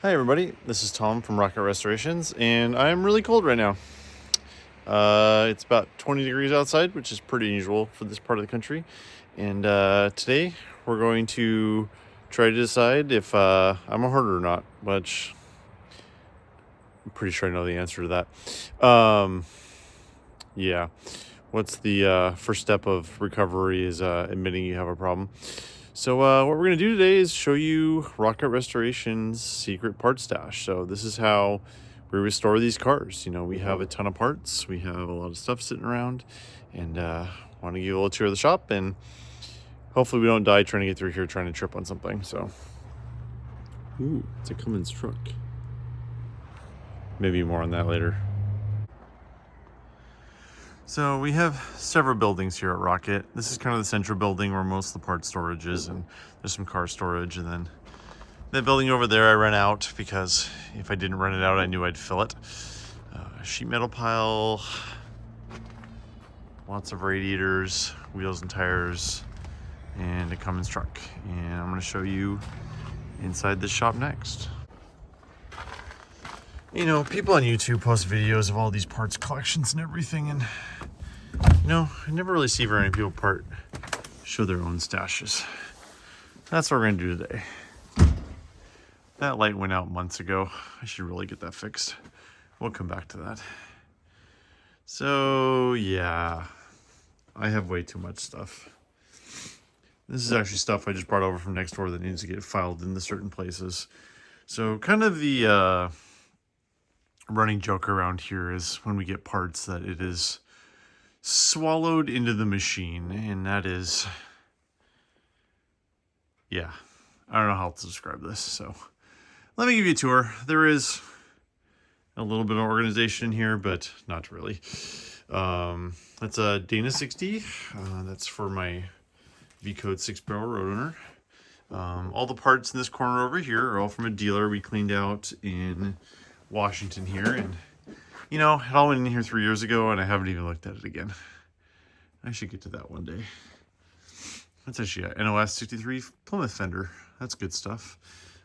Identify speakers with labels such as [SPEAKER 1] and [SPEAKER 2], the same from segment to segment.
[SPEAKER 1] Hi everybody, this is Tom from Rocket Restorations, and I'm really cold right now. It's about 20 degrees outside, which is pretty unusual for this part of the country. And today we're going to try to decide if I'm a hoarder or not, which I'm pretty sure I know the answer to that. Yeah. What's the first step of recovery is admitting you have a problem. So what we're going to do today is show you Rocket Restoration's secret part stash. So this is how we restore these cars. You know, we have a ton of parts. We have a lot of stuff sitting around, and want to give a little tour of the shop, and hopefully we don't die trying to get through here trying to trip on something. So, ooh, it's a Cummins truck. Maybe more on that later. So we have several buildings here at Rocket. This is kind of the central building where most of the part storage is, and there's some car storage. And then that building over there I rent out because if I didn't rent it out, I knew I'd fill it. Sheet metal pile, lots of radiators, wheels and tires, and a Cummins truck. And I'm going to show you inside this shop next. You know, people on YouTube post videos of all these parts collections and everything, and you know, I never really see very many people show their own stashes. That's what we're gonna do today. That light went out months ago. I should really get that fixed. We'll come back to that. So yeah, I have way too much stuff. This is actually stuff I just brought over from next door that needs to get filed into certain places. So kind of the running joke around here is when we get parts that it is swallowed into the machine, and that is, yeah, I don't know how to describe this. So let me give you a tour. There is a little bit of organization here, but not really. That's a Dana 60. That's for my V-Code 6-barrel road owner. All the parts in this corner over here are all from a dealer we cleaned out in Washington here, and you know, it all went in here 3 years ago, and I haven't even looked at it again. I should get to that one day. That's actually a NOS 63 Plymouth fender. That's good stuff.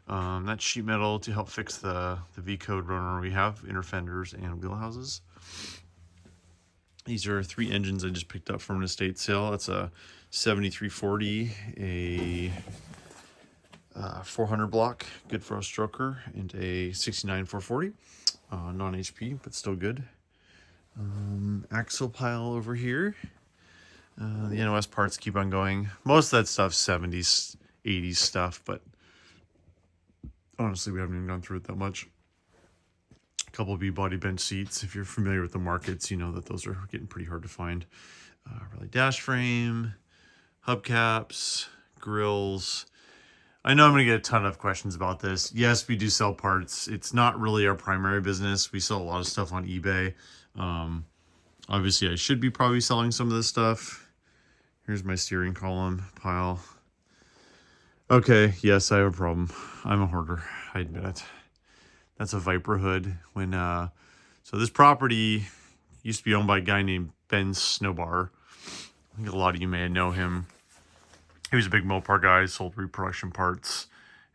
[SPEAKER 1] That's sheet metal to help fix the V-Code runner we have, inner fenders and wheelhouses. These are 3 engines I just picked up from an estate sale. That's a 7340, a 400 block, good for a stroker, and a 69 440, non-HP, but still good. Axle pile over here. The NOS parts keep on going. Most of that stuff's 70s, 80s stuff, but honestly, we haven't even gone through it that much. A couple of B-body bench seats. If you're familiar with the markets, you know that those are getting pretty hard to find. Really dash frame, hubcaps, grills. I know I'm going to get a ton of questions about this. Yes, we do sell parts. It's not really our primary business. We sell a lot of stuff on eBay. Obviously, I should be probably selling some of this stuff. Here's my steering column pile. Okay, yes, I have a problem. I'm a hoarder. I admit it. That's a Viper hood. So this property used to be owned by a guy named Ben Snowbar. I think a lot of you may know him. He was a big Mopar guy, sold reproduction parts,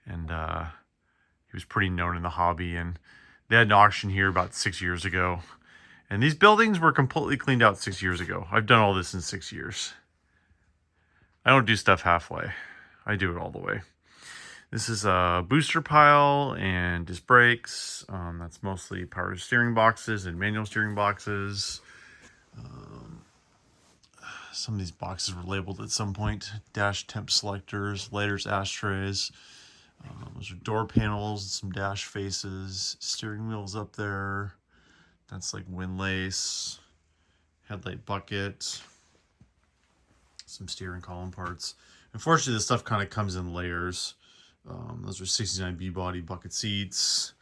[SPEAKER 1] and he was pretty known in the hobby. And they had an auction here about 6 years ago. And these buildings were completely cleaned out 6 years ago. I've done all this in 6 years. I don't do stuff halfway. I do it all the way. This is a booster pile and disc brakes. That's mostly power steering boxes and manual steering boxes. Some of these boxes were labeled at some point. Dash temp selectors, lighters, ashtrays. Those are door panels, some dash faces, steering wheels up there. That's like windlace, headlight bucket, some steering column parts. Unfortunately, this stuff kind of comes in layers. Those are 69 B-body bucket seats,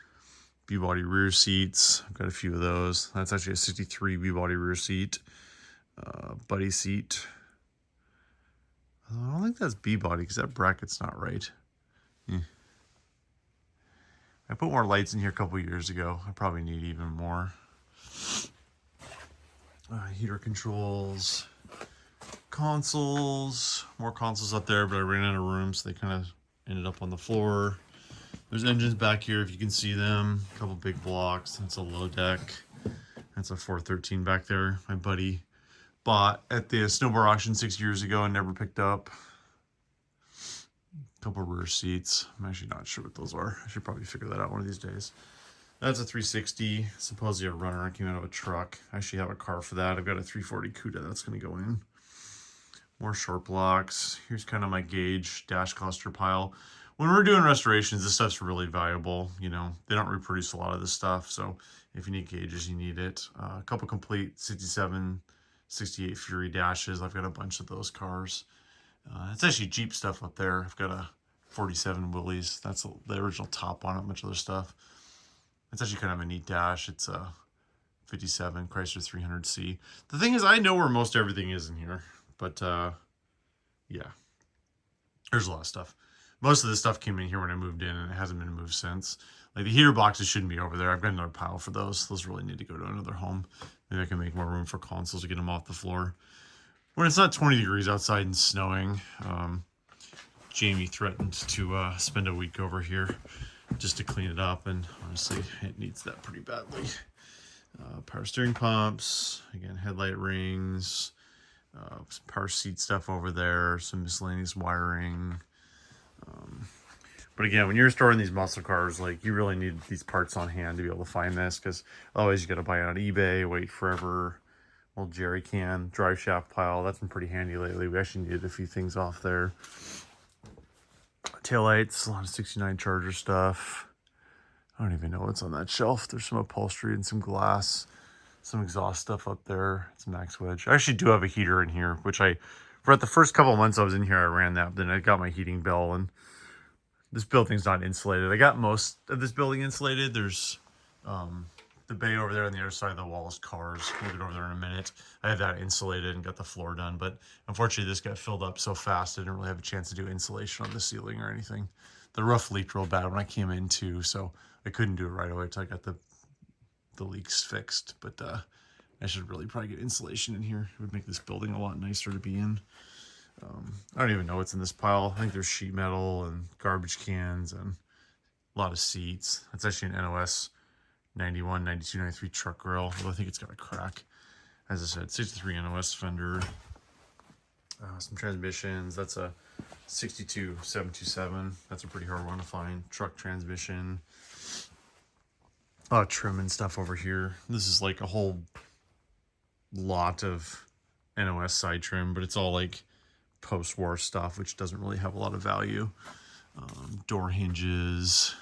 [SPEAKER 1] B-body rear seats. I've got a few of those. That's actually a 63 B-body rear seat, buddy seat. I don't think that's B-body because that bracket's not right. I put more lights in here a couple years ago. I probably need even more. Heater controls, consoles, more consoles up there, but I ran out of room, so they kind of ended up on the floor. There's engines back here if you can see them. A couple big blocks. That's a low deck. That's a 413 back there. My buddy bought at the snowboard auction 6 years ago and never picked up. A couple rear seats. I'm actually not sure what those are. I should probably figure that out one of these days. That's a 360. Supposedly a runner. I came out of a truck. I actually have a car for that. I've got a 340 Cuda that's going to go in. More short blocks. Here's kind of my gauge dash cluster pile. When we're doing restorations, this stuff's really valuable. You know, they don't reproduce a lot of this stuff, so if you need gauges, you need it. A couple complete 67, 68 Fury dashes. I've got a bunch of those cars. It's actually Jeep stuff up there. I've got a 47 Willys. That's the original top on it, much other stuff. It's actually kind of a neat dash. It's a 57 Chrysler 300C. The thing is, I know where most everything is in here, but yeah, there's a lot of stuff. Most of this stuff came in here when I moved in, and it hasn't been moved since. Like the heater boxes shouldn't be over there. I've got another pile for those. Those really need to go to another home. Maybe I can make more room for consoles to get them off the floor. When it's not 20 degrees outside and snowing, Jamie threatened to spend a week over here just to clean it up, and honestly, it needs that pretty badly. Power steering pumps, again, headlight rings, some power seat stuff over there, some miscellaneous wiring. But again, when you're storing these muscle cars, like you really need these parts on hand to be able to find this, because otherwise you got to buy it on eBay, wait forever. Old jerry can, drive shaft pile, that's been pretty handy lately. We actually needed a few things off there. Taillights, a lot of 69 Charger stuff. I don't even know what's on that shelf. There's some upholstery and some glass, some exhaust stuff up there, some max wedge. I actually do have a heater in here, which for the first couple of months I was in here, I ran that. Then I got my heating bill, and this building's not insulated. I got most of this building insulated. There's the bay over there on the other side of the wall is cars. We'll get over there in a minute. I had that insulated and got the floor done, but unfortunately this got filled up so fast I didn't really have a chance to do insulation on the ceiling or anything. The roof leaked real bad when I came in too, so I couldn't do it right away until I got the leaks fixed. But I should really probably get insulation in here. It would make this building a lot nicer to be in. I don't even know what's in this pile. I think there's sheet metal and garbage cans and a lot of seats. That's actually an NOS 91, 92, 93 truck grill. Although I think it's got a crack. As I said, 63 NOS fender. Some transmissions. That's a 62 727. That's a pretty hard one to find. Truck transmission. Trim and stuff over here. This is like a whole lot of NOS side trim, but it's all like post-war stuff, which doesn't really have a lot of value. Door hinges.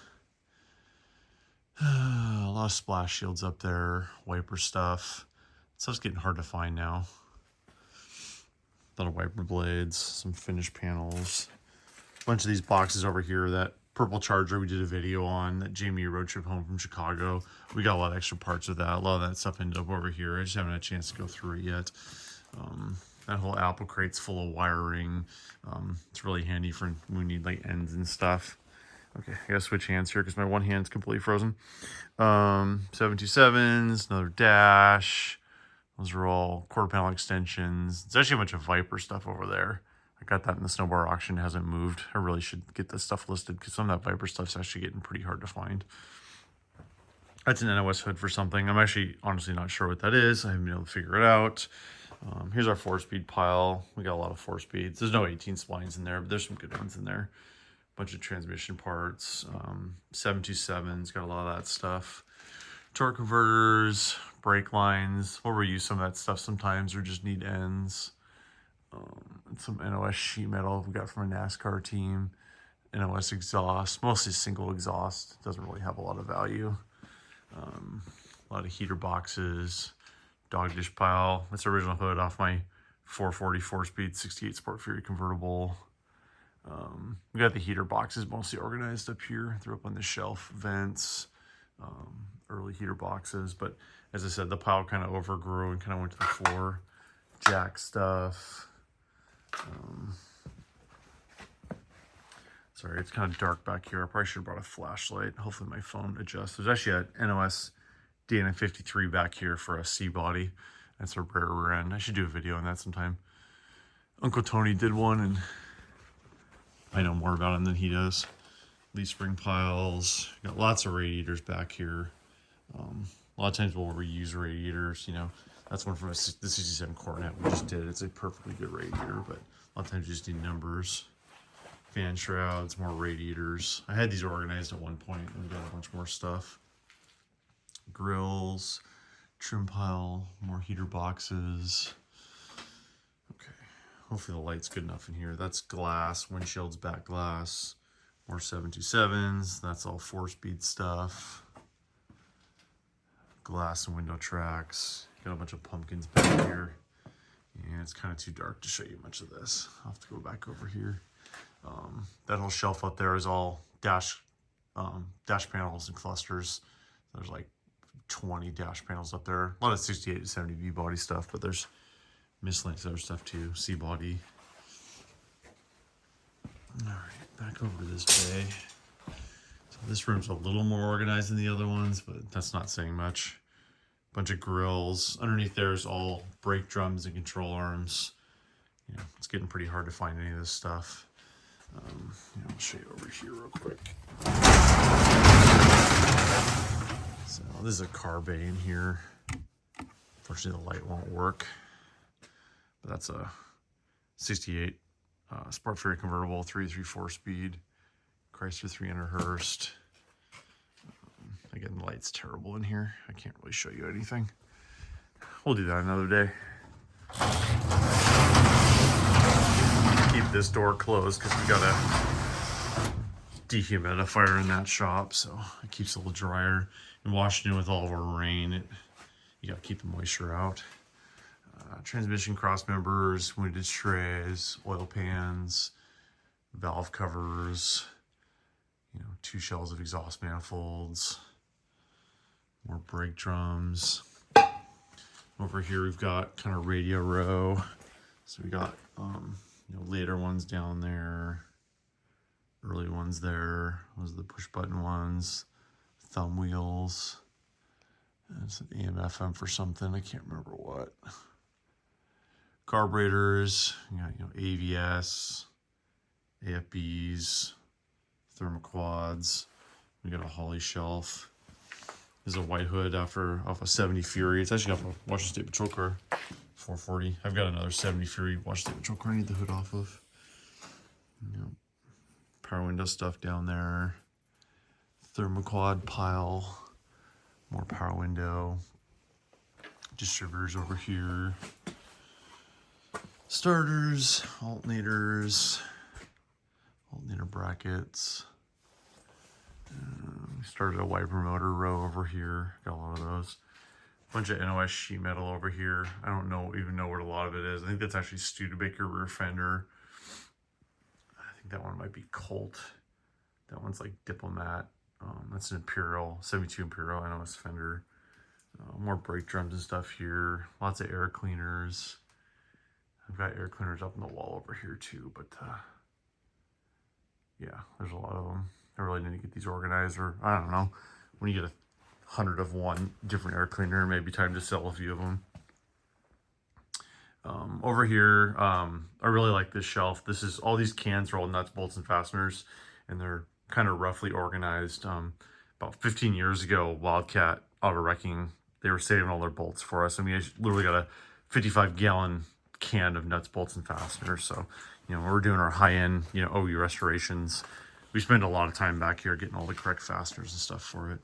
[SPEAKER 1] A lot of splash shields up there. Wiper stuff. Stuff's getting hard to find now. A lot of wiper blades. Some finished panels. A bunch of these boxes over here. That purple Charger we did a video on, that Jamie road trip home from Chicago. We got a lot of extra parts of that. A lot of that stuff ended up over here. I just haven't had a chance to go through it yet. That whole apple crate's full of wiring. It's really handy for when we need like ends and stuff. Okay, I gotta switch hands here because my one hand's completely frozen. 727s, another dash. Those are all quarter panel extensions. It's actually a bunch of Viper stuff over there. I got that in the snowboard auction. It hasn't moved. I really should get this stuff listed because some of that Viper stuff's actually getting pretty hard to find. That's an NOS hood for something. I'm actually honestly not sure what that is. I haven't been able to figure it out. Here's our 4-speed pile. We got a lot of 4-speeds. There's no 18 splines in there, but there's some good ones in there. Bunch of transmission parts. 727's got a lot of that stuff. Torque converters, brake lines. We'll reuse some of that stuff sometimes or just need ends. And some NOS sheet metal we got from a NASCAR team. NOS exhaust, mostly single exhaust. Doesn't really have a lot of value. A lot of heater boxes. Dog dish pile. That's the original hood off my 440 4-speed 68 Sport Fury convertible. We got the heater boxes mostly organized up here. They're up on the shelf. Vents, early heater boxes. But as I said, the pile kind of overgrew and kind of went to the floor. Jack stuff. Sorry, it's kind of dark back here. I probably should have brought a flashlight. Hopefully my phone adjusts. There's actually a NOS Dana 53 back here for a C-body. That's a rare rear end. I should do a video on that sometime. Uncle Tony did one, and I know more about him than he does. leaf spring piles. Got lots of radiators back here. A lot of times we'll reuse radiators, you know. That's one from the 67 Coronet we just did. It's a perfectly good radiator, but a lot of times you just need numbers. Fan shrouds, more radiators. I had these organized at one point and we got a bunch more stuff. Grills, trim pile, more heater boxes. Okay, hopefully the light's good enough in here. That's glass, windshield's back glass. More 727s, that's all 4-speed stuff. Glass and window tracks. Got a bunch of pumpkins back here. And it's kind of too dark to show you much of this. I'll have to go back over here. That whole shelf up there is all dash panels and clusters. There's like 20 dash panels up there. A lot of 68 to 70 V body stuff, but there's miscellaneous other stuff too. C body. All right, back over to this bay. So this room's a little more organized than the other ones, but that's not saying much. Bunch of grills. Underneath there's all brake drums and control arms. You know, it's getting pretty hard to find any of this stuff. I'll show you over here real quick. So this is a car bay in here. Unfortunately, the light won't work. But that's a 68 Spark Ferry convertible, 334 speed, Chrysler 300 Hurst. Again, the light's terrible in here. I can't really show you anything. We'll do that another day. Keep this door closed because we got a dehumidifier in that shop, so it keeps it a little drier. In Washington, with all of our rain, you got to keep the moisture out. Transmission cross members, wounded trays, oil pans, valve covers, 2 shells of exhaust manifolds, more brake drums. Over here we've got kind of radio row. So we got later ones down there, early ones there. Those are the push button ones, thumb wheels. And it's an AM FM for something, I can't remember what. Carburetors, AVS, AFBs, thermoquads. We got a Holly shelf. There's a white hood off a 70 Fury. It's actually off a Washington State Patrol car, 440. I've got another 70 Fury Washington State Patrol car I need the hood off of. Power window stuff down there. Thermoquad pile. More power window. Distributors over here. Starters, alternators, alternator brackets. We started a wiper motor row over here. Got a lot of those. Bunch of NOS sheet metal over here. I don't even know what a lot of it is. I think that's actually Studebaker rear fender. I think that one might be Colt. That one's like Diplomat. That's an Imperial, 72 Imperial NOS fender. More brake drums and stuff here. Lots of air cleaners. I've got air cleaners up on the wall over here too, but yeah, there's a lot of them. I really need to get these organized, or I don't know. When you get 100 of one different air cleaner, it may be time to sell a few of them. Over here, I really like this shelf. This is all these cans are all nuts, bolts, and fasteners, and they're kind of roughly organized. About 15 years ago, Wildcat Auto Wrecking, they were saving all their bolts for us. I mean, I literally got a 55-gallon can of nuts, bolts, and fasteners. So, we're doing our high-end, OE restorations. We spend a lot of time back here getting all the correct fasteners and stuff for it.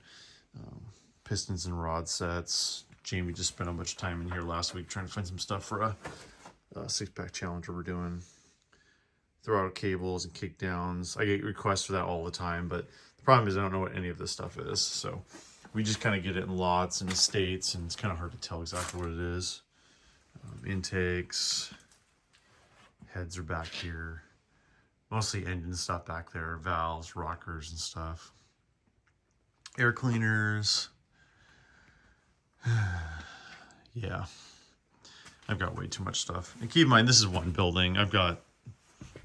[SPEAKER 1] Pistons and rod sets. Jamie just spent a bunch of time in here last week trying to find some stuff for a 6-pack challenger we're doing. Throttle cables and kickdowns. I get requests for that all the time, but the problem is I don't know what any of this stuff is. So we just kind of get it in lots and estates, and it's kind of hard to tell exactly what it is. Intakes. Heads are back here. Mostly engine stuff back there. Valves, rockers, and stuff. Air cleaners. Yeah. I've got way too much stuff. And keep in mind, this is one building. I've got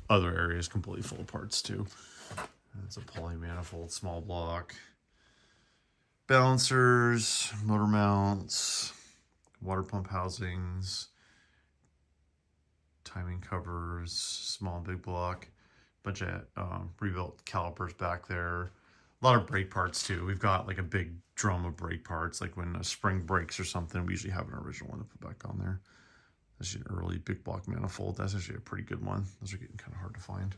[SPEAKER 1] other areas completely full of parts too. It's a poly manifold, small block. Balancers, motor mounts, water pump housings, timing covers, small and big block, Bunch of rebuilt calipers back there. A lot of brake parts too. We've got like a big drum of brake parts. Like when a spring breaks or something, we usually have an original one to put back on there. That's an early big block manifold. That's actually a pretty good one. Those are getting kind of hard to find.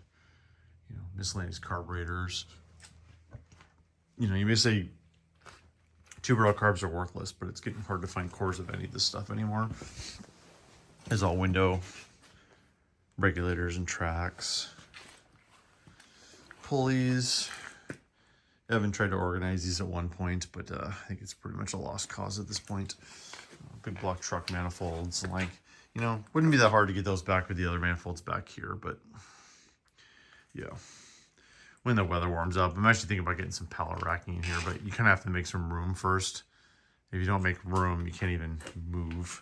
[SPEAKER 1] You know, miscellaneous carburetors. You know, you may say two-barrel carbs are worthless, but it's getting hard to find cores of any of this stuff anymore. There's all window regulators and tracks. Pulleys. Evan tried to organize these at one point, but I think it's pretty much a lost cause at this point. Big block truck manifolds, like, you know, wouldn't be that hard to get those back with the other manifolds back here, but yeah. When the weather warms up, I'm actually thinking about getting some pallet racking in here, but you kind of have to make some room first. If you don't make room, you can't even move.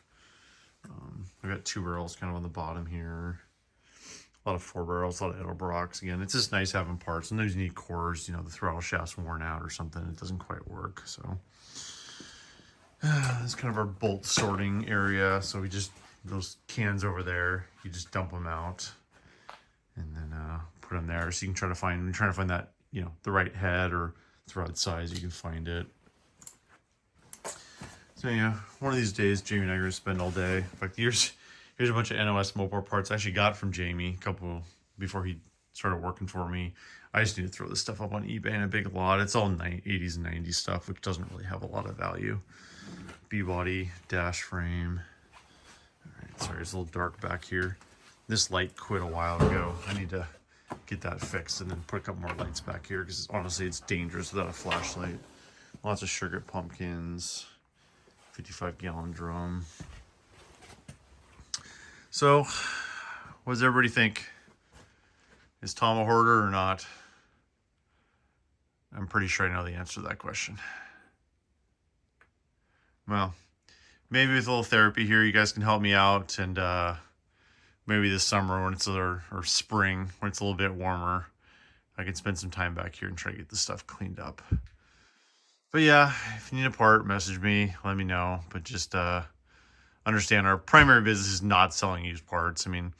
[SPEAKER 1] I've got 2 barrels kind of on the bottom here. A lot of 4 barrels, a lot of Edelbrocks. Again, it's just nice having parts. Sometimes you need cores, you know, the throttle shaft's worn out or something. It doesn't quite work. So that's kind of our bolt sorting area. So we just, those cans over there, you just dump them out and then put them there. So you can try to find, when you're trying to find that, you know, the right head or thread size, you can find it. So yeah, one of these days, Jamie and I are going to spend all day. In fact, here's a bunch of NOS Mopar parts I actually got from Jamie a couple before he started working for me. I just need to throw this stuff up on eBay in a big lot. It's all 80s and 90s stuff, which doesn't really have a lot of value. B-body, dash frame. All right, sorry, it's a little dark back here. This light quit a while ago. I need to get that fixed and then put a couple more lights back here because honestly, it's dangerous without a flashlight. Lots of sugar pumpkins. 55-gallon drum. So, what does everybody think? Is Tom a hoarder or not? I'm pretty sure I know the answer to that question. Well, maybe with a little therapy here, you guys can help me out, and maybe this summer when it's or spring when it's a little bit warmer, I can spend some time back here and try to get this stuff cleaned up. But yeah, if you need a part, message me, let me know. But just understand our primary business is not selling used parts. I mean,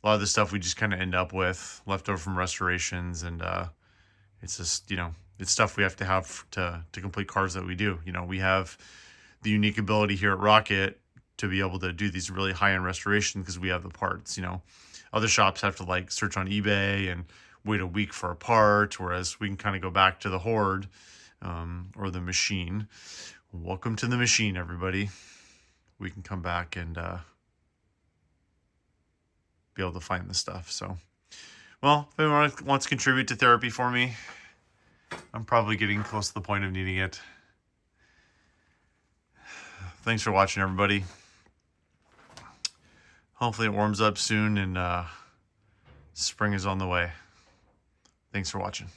[SPEAKER 1] a lot of the stuff we just kind of end up with leftover from restorations, and it's just, you know, it's stuff we have to complete cars that we do. You know, we have the unique ability here at Rocket to be able to do these really high-end restorations because we have the parts. You know, other shops have to like search on eBay and wait a week for a part, whereas we can kind of go back to the Hoard or the machine. Welcome to the machine, everybody. We can come back and be able to find the stuff. So, well, if anyone wants to contribute to therapy for me, I'm probably getting close to the point of needing it. Thanks for watching, everybody. Hopefully it warms up soon and spring is on the way. Thanks for watching.